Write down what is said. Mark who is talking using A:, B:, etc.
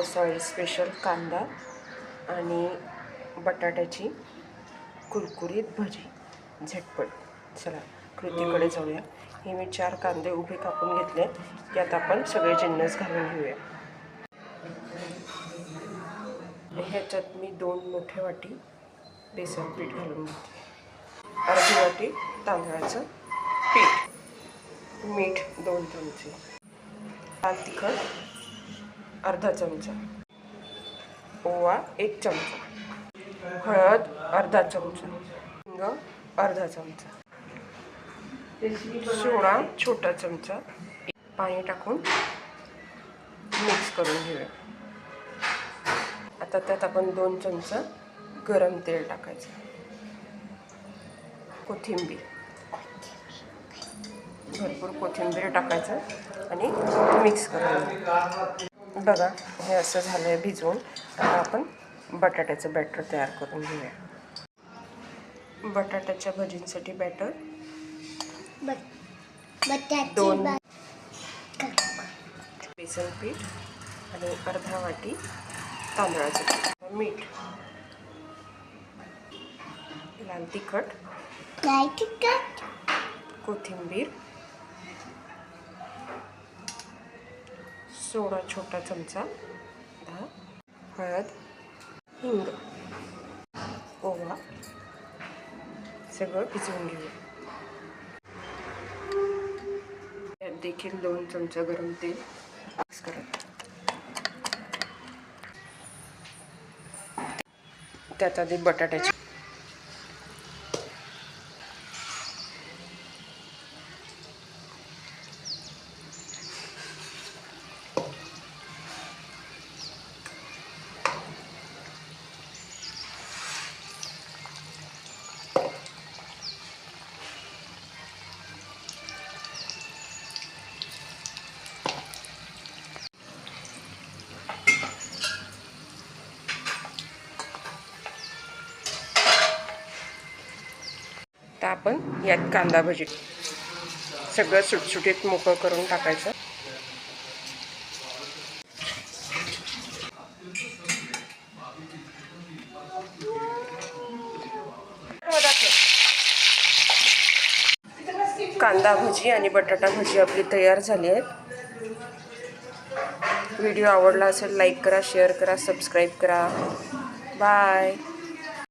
A: पावसाळी स्पेशल कांदा आणि बटाट्याची कुरकुरीत भजी झटपट. चला कृतीकडे जाऊया. हे मी 4 कांदे उभे कापून घेतले. यात आपण सगळे जिन्नस घालून घेऊया. ह्याच्यात मी 2 मोठे वाटी बेसन पीठ घालून घेते. अर्धी वाटी तांदळाचं पीठ, मीठ 2 चमचे, लाल तिखट अर्धा चमचा, ओवा 1 चमचा, हळद अर्धा चमचा, हिंग अर्धा चमचा, सोडा छोटा चमचा. पाणी टाकून मिक्स करून घेऊया. आता त्यात आपण 2 चमचा गरम तेल टाकायचं. कोथिंबीर, भरपूर कोथिंबीर टाकायचं आणि मिक्स करायचं. बघा हे असं झालं आहे भिजवून. आता आपण बटाट्याचं बॅटर तयार करून घेऊया. बटाट्याच्या भजींसाठी बॅटर 2 बेसन पीठ आणि अर्धा वाटी तांदळाचं पीठ, मीठ, लाल तिखट, कोथिंबीर, सोडा छोटा चमचा, हळद, हिंग, ओवा सगळं भिजवून घेऊया. यात देखील 2 चमचा गरम तेल मिक्स करत त्यात आधी बटाट्याची तर आपण यात कांदा भजी सगळं सुटसुटीत मोकळं करून टाकायचं. कांदा भजी आणि बटाटा भजी आपली तयार झाली आहेत. व्हिडिओ आवडला असेल लाईक करा, शेअर करा, सबस्क्राईब करा. बाय.